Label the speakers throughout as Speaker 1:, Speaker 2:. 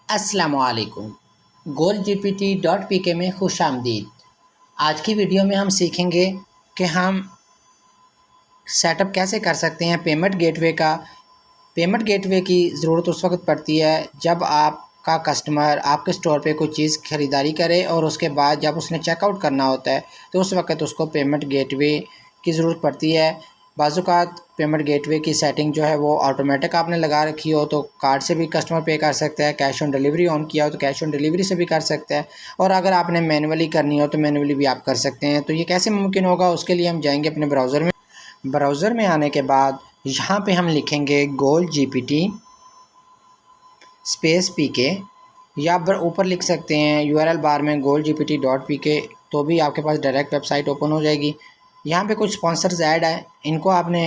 Speaker 1: अस्सलामुअलैकुम। GoalGPT.pk में खुशामदीद। आज की वीडियो में हम सीखेंगे कि हम सेटअप कैसे कर सकते हैं पेमेंट गेटवे का। पेमेंट गेटवे की ज़रूरत उस वक्त पड़ती है जब आपका कस्टमर आपके स्टोर पे कोई चीज़ ख़रीदारी करे और उसके बाद जब उसने चेकआउट करना होता है तो उस वक्त उसको पेमेंट गेटवे की ज़रूरत पड़ती है। बाज़-औक़ात पेमेंट गेटवे की सेटिंग जो है वो ऑटोमेटिक आपने लगा रखी हो तो कार्ड से भी कस्टमर पे कर सकता है, कैश ऑन डिलीवरी ऑन किया हो तो कैश ऑन डिलीवरी से भी कर सकता है, और अगर आपने मैनुअली करनी हो तो मैनुअली भी आप कर सकते हैं। तो ये कैसे मुमकिन होगा, उसके लिए हम जाएंगे अपने ब्राउज़र में आने के बाद यहाँ पे हम लिखेंगे GoalGPT स्पेस pk, या ऊपर लिख सकते हैं URL बार में GoalGPT.pk, तो भी आपके पास डायरेक्ट वेबसाइट ओपन हो जाएगी। यहाँ पे कुछ स्पॉन्सर्स ऐड है, इनको आपने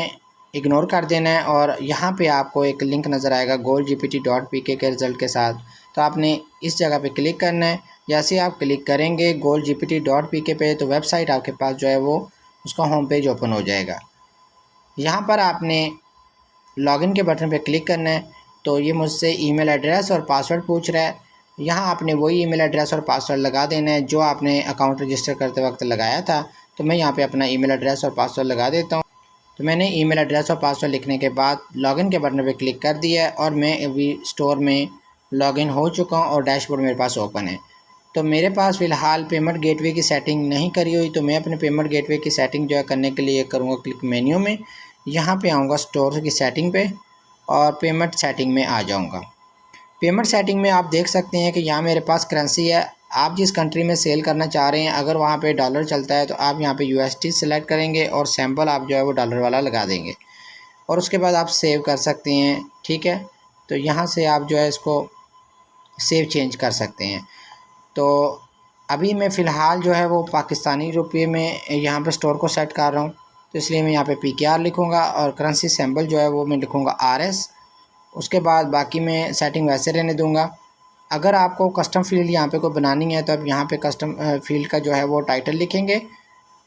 Speaker 1: इग्नोर कर देना है और यहाँ पे आपको एक लिंक नज़र आएगा GoalGPT.pk के रिज़ल्ट के साथ, तो आपने इस जगह पे क्लिक करना है। जैसे आप क्लिक करेंगे GoalGPT.pk पे तो वेबसाइट आपके पास जो है वो उसका होम पेज ओपन हो जाएगा। यहाँ पर आपने लॉगिन के बटन पे क्लिक करना है। तो ये मुझसे ईमेल एड्रेस और पासवर्ड पूछ रहा है। यहाँ आपने वही ईमेल एड्रेस और पासवर्ड लगा देना है जो आपने अकाउंट रजिस्टर करते वक्त लगाया था। तो मैं यहाँ पे अपना ईमेल एड्रेस और पासवर्ड लगा देता हूँ। तो मैंने ईमेल एड्रेस और पासवर्ड लिखने के बाद लॉगिन के बटन पे क्लिक कर दिया है और मैं अभी स्टोर में लॉगिन हो चुका हूँ और डैशबोर्ड मेरे पास ओपन है। तो मेरे पास फ़िलहाल पेमेंट गेटवे की सेटिंग नहीं करी हुई, तो मैं अपने पेमेंट गेटवे की सेटिंग जो है करने के लिए करूँगा क्लिक मेन्यू में, यहाँ पे आऊँगा स्टोर की सेटिंग पे और पेमेंट सेटिंग में आ जाऊँगा। पेमेंट सेटिंग में आप देख सकते हैं कि यहाँ मेरे पास करेंसी है। आप जिस कंट्री में सेल करना चाह रहे हैं, अगर वहाँ पे डॉलर चलता है तो आप यहाँ पे USD सेलेक्ट करेंगे और सैम्पल आप जो है वो डॉलर वाला लगा देंगे और उसके बाद आप सेव कर सकते हैं। ठीक है, तो यहाँ से आप जो है इसको सेव चेंज कर सकते हैं। तो अभी मैं फ़िलहाल जो है वो पाकिस्तानी रुपये में यहाँ पे स्टोर को सेट कर रहा हूँ, तो इसलिए मैं यहाँ पे PKR लिखूँगा और करेंसी सिंबल जो है वो मैं लिखूँगा RS। उसके बाद बाकी मैं सेटिंग वैसे रहने दूँगा। अगर आपको कस्टम फील्ड यहाँ पे कोई बनानी है तो आप यहाँ पे कस्टम फील्ड का जो है वो टाइटल लिखेंगे।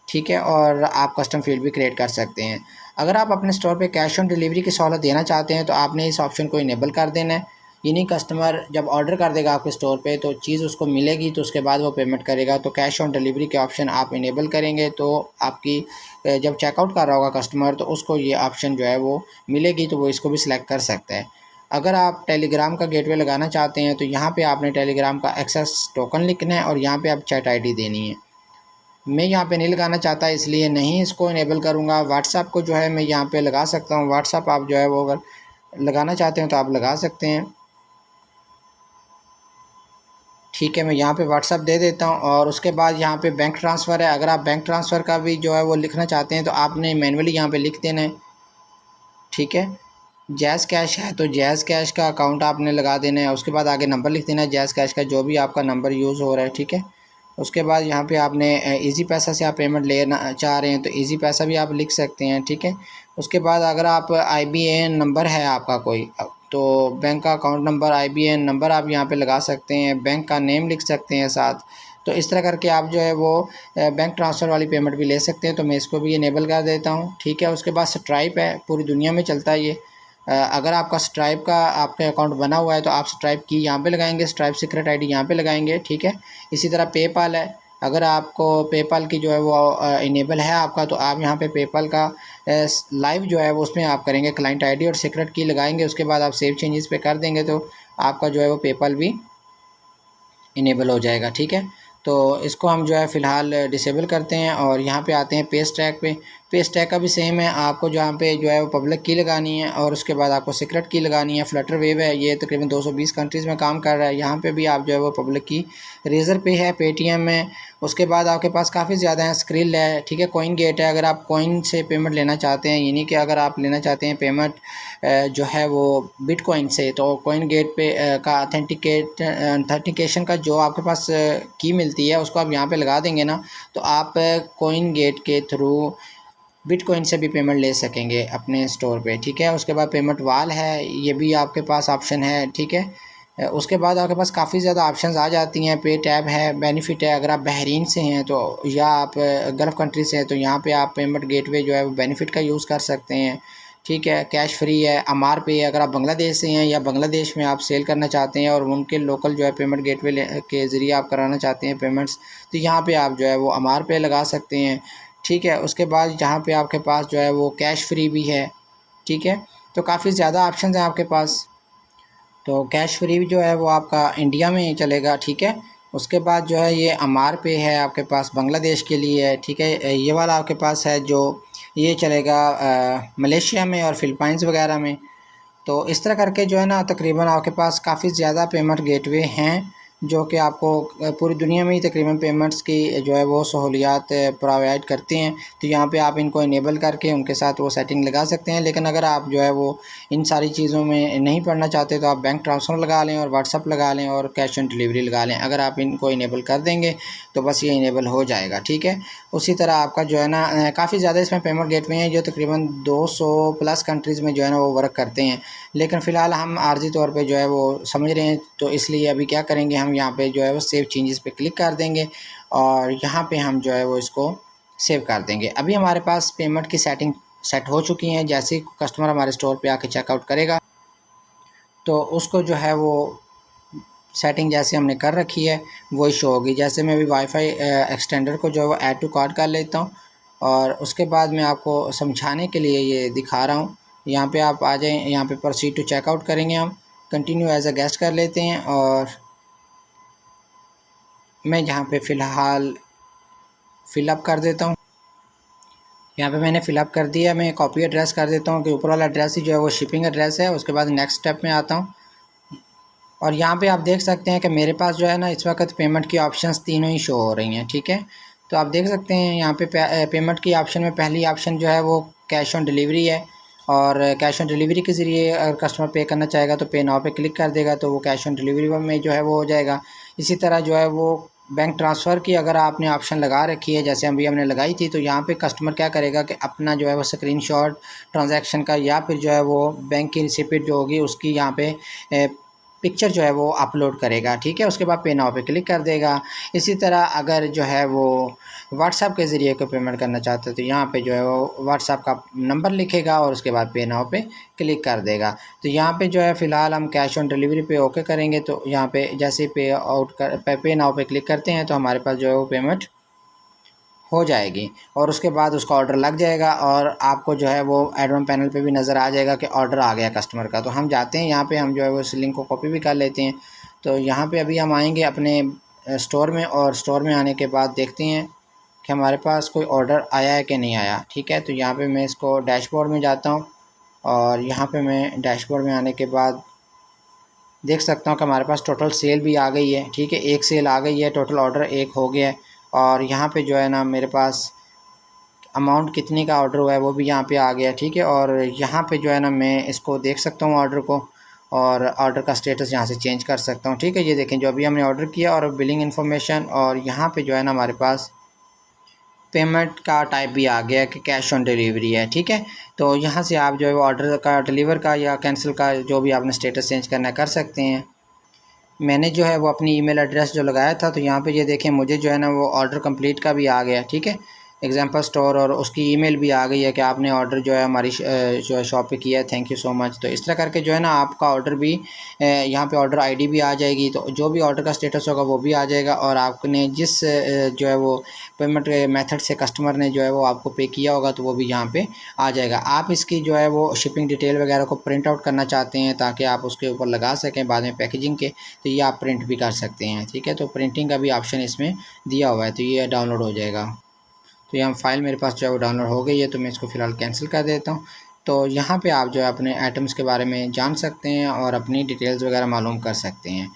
Speaker 1: ठीक है, और आप कस्टम फील्ड भी क्रिएट कर सकते हैं। अगर आप अपने स्टोर पे कैश ऑन डिलीवरी की सहूलत देना चाहते हैं तो आपने इस ऑप्शन को इनेबल कर देना है, यानी कस्टमर जब ऑर्डर कर देगा आपके स्टोर पे तो चीज़ उसको मिलेगी तो उसके बाद वो पेमेंट करेगा। तो कैश ऑन डिलीवरी के ऑप्शन आप इनेबल करेंगे तो आपकी जब चेकआउट कर रहा होगा कस्टमर तो उसको ये ऑप्शन जो है वो मिलेगी, तो वो इसको भी सिलेक्ट कर सकता है। अगर आप टेलीग्राम का गेटवे लगाना चाहते हैं तो यहाँ पे आपने टेलीग्राम का एक्सेस टोकन लिखना है और यहाँ पे आप चैट ID देनी है। मैं यहाँ पे नहीं लगाना चाहता इसलिए नहीं इसको इनेबल करूँगा। व्हाट्सएप को जो है मैं यहाँ पे लगा सकता हूँ। व्हाट्सएप आप जो है वो अगर लगाना चाहते हैं तो आप लगा सकते हैं। ठीक है, मैं यहाँ पे व्हाट्सएप दे देता हूँ और उसके बाद यहाँ पे बैंक ट्रांसफ़र है। अगर आप बैंक ट्रांसफ़र का भी जो है वो लिखना चाहते हैं तो आपने मैनुअली यहाँ पे लिख देना है। ठीक है, जैज़ कैश है तो जैज़ कैश का अकाउंट आपने लगा देना है। उसके बाद आगे नंबर लिख देना है जैज़ कैश का, जो भी आपका नंबर यूज़ हो रहा है। ठीक है, उसके बाद यहाँ पे आपने इजी पैसा से आप पेमेंट लेना चाह रहे हैं तो इजी पैसा भी आप लिख सकते हैं। ठीक है, उसके बाद अगर आप IBAN नंबर है आपका कोई तो बैंक का अकाउंट नंबर IBAN नंबर आप यहाँ पे लगा सकते हैं। बैंक का नेम लिख सकते हैं साथ। तो इस तरह करके आप जो है वो बैंक ट्रांसफ़र वाली पेमेंट भी ले सकते हैं। तो मैं इसको भी इनेबल कर देता हूँ। ठीक है, उसके बाद स्ट्राइप है, पूरी दुनिया में चलता है ये। अगर आपका स्ट्राइप का आपके अकाउंट बना हुआ है तो आप स्ट्राइप की यहाँ पे लगाएंगे, स्ट्राइप सीक्रेट ID यहाँ पे लगाएंगे। ठीक है, इसी तरह पेपाल है, अगर आपको पेपाल की जो है वो इनेबल है आपका तो आप यहाँ पे पेपाल का लाइव जो है वो उसमें आप करेंगे क्लाइंट ID और सीक्रेट की लगाएंगे। उसके बाद आप सेव चेंजेस पे कर देंगे तो आपका जो है वो पेपाल भी इनेबल हो जाएगा। ठीक है, तो इसको हम जो है फ़िलहाल डिसेबल करते हैं और यहाँ पे आते हैं पेज टैग पे। पेज टैग का भी सेम है, आपको जहाँ पे जो है वो पब्लिक की लगानी है और उसके बाद आपको सीक्रेट की लगानी है। फ्लटर वेव है, ये तकरीबन 220 कंट्रीज़ में काम कर रहा है। यहाँ पे भी आप जो है वो पब्लिक की रेज़र पे है, पेटीएम में। उसके बाद आपके पास काफ़ी ज़्यादा है, स्क्रिल है। ठीक है, कॉइन गेट है, अगर आप कॉइन से पेमेंट लेना चाहते हैं, यानी कि अगर आप लेना चाहते हैं पेमेंट जो है वो बिटकॉइन से, तो कॉइन गेट पे का ऑथेंटिकेशन का जो आपके पास की मिलती है उसको आप यहाँ पे लगा देंगे ना, तो आप कॉइन गेट के थ्रू बिटकॉइन से भी पेमेंट ले सकेंगे अपने स्टोर पे। ठीक है, उसके बाद पेमेंट वाल है, ये भी आपके पास ऑप्शन है। ठीक है, उसके बाद आपके पास काफ़ी ज़्यादा ऑप्शंस आ जाती हैं। पे टैब है, बेनिफिट है, अगर आप बहरीन से हैं तो या आप गल्फ़ कंट्री से हैं तो यहाँ पे आप पेमेंट गेटवे जो है वो बेनिफिट का यूज़ कर सकते हैं। ठीक है, कैश फ्री है, अमार पे है। अगर आप बांग्लादेश से हैं या बांग्लादेश में आप सेल करना चाहते हैं और उनके लोकल जो है पेमेंट गेटवे के ज़रिए आप कराना चाहते हैं पेमेंट्स, तो यहाँ पे आप जो है वो अमार पे लगा सकते हैं। ठीक है, उसके बाद यहाँ पे आपके पास जो है वो कैश फ्री भी है। ठीक है, तो काफ़ी ज़्यादा ऑप्शन हैं आपके पास। तो कैश फ्री जो है वो आपका इंडिया में ही चलेगा। ठीक है, उसके बाद जो है ये अमार पे है आपके पास, बांग्लादेश के लिए है। ठीक है, ये वाला आपके पास है जो ये चलेगा मलेशिया में और फ़िलिपाइंस वगैरह में। तो इस तरह करके जो है ना तकरीबन आपके पास काफ़ी ज़्यादा पेमेंट गेटवे हैं जो कि आपको पूरी दुनिया में ही तकरीबन पेमेंट्स की जो है वो सहूलियात प्रोवाइड करते हैं। तो यहाँ पे आप इनको इनेबल करके उनके साथ वो सेटिंग लगा सकते हैं। लेकिन अगर आप जो है वो इन सारी चीज़ों में नहीं पढ़ना चाहते तो आप बैंक ट्रांसफ़र लगा लें और व्हाट्सअप लगा लें और कैश ऑन डिलीवरी लगा लें। अगर आप इनको इनेबल कर देंगे तो बस ये इनेबल हो जाएगा। ठीक है, उसी तरह आपका जो है ना काफ़ी ज़्यादा इसमें पेमेंट गेटवे हैं जो तकरीबन 200 प्लस कंट्रीज़ में जो है ना वो वर्क करते हैं। लेकिन फ़िलहाल हम आर्जी तौर पे जो है वो समझ रहे हैं, तो इसलिए अभी क्या करेंगे, हम यहाँ पे जो है वो सेव चेंजेस पे क्लिक कर देंगे और यहाँ पे हम जो है वो इसको सेव कर देंगे। अभी हमारे पास पेमेंट की सेटिंग सेट हो चुकी हैं। जैसे ही कस्टमर हमारे स्टोर पे आके चेकआउट करेगा तो उसको जो है वो सेटिंग जैसे हमने कर रखी है वही शो होगी। जैसे मैं अभी वाईफाई एक्सटेंडर को जो है वो ऐड टू कार्ट कर लेता हूँ और उसके बाद मैं आपको समझाने के लिए ये दिखा रहा हूँ। यहाँ पे आप आ जाएं, यहाँ पे प्रोसीड टू चेकआउट करेंगे, हम कंटिन्यू एज अ गेस्ट कर लेते हैं और मैं यहाँ पे फ़िलहाल फ़िलअप कर देता हूँ। यहाँ पे मैंने फ़िलअप कर दिया। मैं कॉपी एड्रेस कर देता हूँ कि ऊपर वाला एड्रेस ही जो है वो शिपिंग एड्रेस है। उसके बाद नेक्स्ट स्टेप में आता हूँ और यहाँ पे आप देख सकते हैं कि मेरे पास जो है ना इस वक्त पेमेंट की ऑप्शंस तीनों ही शो हो रही हैं। ठीक है, तो आप देख सकते हैं यहाँ पे पेमेंट की ऑप्शन में पहली ऑप्शन जो है वो कैश ऑन डिलीवरी है और कैश ऑन डिलीवरी के ज़रिए अगर कस्टमर पे करना चाहेगा तो पे नाउ पे क्लिक कर देगा तो वो कैश ऑन डिलीवरी में जो है वो हो जाएगा। इसी तरह जो है वो बैंक ट्रांसफ़र की अगर आपने ऑप्शन लगा रखी है, जैसे अभी हमने लगाई थी, तो यहाँ पे कस्टमर क्या करेगा कि अपना जो है वो स्क्रीनशॉट ट्रांजैक्शन का या फिर जो है वो बैंक की रिसिप्ट जो होगी उसकी यहाँ पे पिक्चर जो है वो अपलोड करेगा। ठीक है, उसके बाद पे नाउ पे क्लिक कर देगा। इसी तरह अगर जो है वो व्हाट्सएप के ज़रिए कोई पेमेंट करना चाहते हैं तो यहाँ पे जो है वो व्हाट्सएप का नंबर लिखेगा और उसके बाद पे नाउ पे क्लिक कर देगा। तो यहाँ पे जो है फ़िलहाल हम कैश ऑन डिलीवरी पे ओके करेंगे। तो यहाँ पे जैसे पे आउट कर पे नाउ पे क्लिक करते हैं तो हमारे पास जो है वो पेमेंट हो जाएगी और उसके बाद उसका ऑर्डर लग जाएगा और आपको जो है वो एडवांस पैनल पे भी नज़र आ जाएगा कि ऑर्डर आ गया कस्टमर का। तो हम जाते हैं यहाँ पे, हम जो है वो इस लिंक को कॉपी भी कर लेते हैं। तो यहाँ पे अभी हम आएंगे अपने स्टोर में और स्टोर में आने के बाद देखते हैं कि हमारे पास कोई ऑर्डर आया है कि नहीं आया। ठीक है, तो यहाँ पर मैं इसको डैशबोर्ड में जाता हूँ और यहाँ पर मैं डैशबोर्ड में आने के बाद देख सकता हूँ कि हमारे पास टोटल सेल भी आ गई है। ठीक है, एक सेल आ गई है, टोटल ऑर्डर एक हो गया है और यहाँ पे जो है ना मेरे पास अमाउंट कितने का ऑर्डर हुआ है वो भी यहाँ पे आ गया। ठीक है, और यहाँ पे जो है ना मैं इसको देख सकता हूँ ऑर्डर को और ऑर्डर का स्टेटस यहाँ से चेंज कर सकता हूँ। ठीक है, ये देखें जो अभी हमने ऑर्डर किया और बिलिंग इन्फॉर्मेशन और यहाँ पे जो है ना हमारे पास पेमेंट का टाइप भी आ गया कि कैश ऑन डिलीवरी है। ठीक है, तो यहाँ से आप जो है वो ऑर्डर का डिलीवर का या कैंसिल का जो भी आपने स्टेटस चेंज करना कर सकते हैं। मैंने जो है वो अपनी ईमेल एड्रेस जो लगाया था तो यहाँ पे ये देखें मुझे जो है ना वो ऑर्डर कंप्लीट का भी आ गया। ठीक है, एग्जांपल स्टोर और उसकी ईमेल भी आ गई है कि आपने ऑर्डर जो है हमारी जो है शॉप पे किया है, थैंक यू सो मच। तो इस तरह करके जो है ना आपका ऑर्डर भी यहाँ पे ऑर्डर आईडी भी आ जाएगी। तो जो भी ऑर्डर का स्टेटस होगा वो भी आ जाएगा और आपने जिस जो है वो पेमेंट मेथड से कस्टमर ने जो है वो आपको पे किया होगा तो वो भी यहाँ पे आ जाएगा। आप इसकी जो है वो शिपिंग डिटेल वगैरह को प्रिंट आउट करना चाहते हैं ताकि आप उसके ऊपर लगा सकें बाद में पैकेजिंग के, तो ये आप प्रिंट भी कर सकते हैं। ठीक है, तो प्रिंटिंग का भी ऑप्शन इसमें दिया हुआ है, तो ये डाउनलोड हो जाएगा। तो यहाँ फ़ाइल मेरे पास जो है वो डाउनलोड हो गई है, तो मैं इसको फ़िलहाल कैंसिल कर देता हूँ। तो यहाँ पे आप जो है अपने आइटम्स के बारे में जान सकते हैं और अपनी डिटेल्स वगैरह मालूम कर सकते हैं।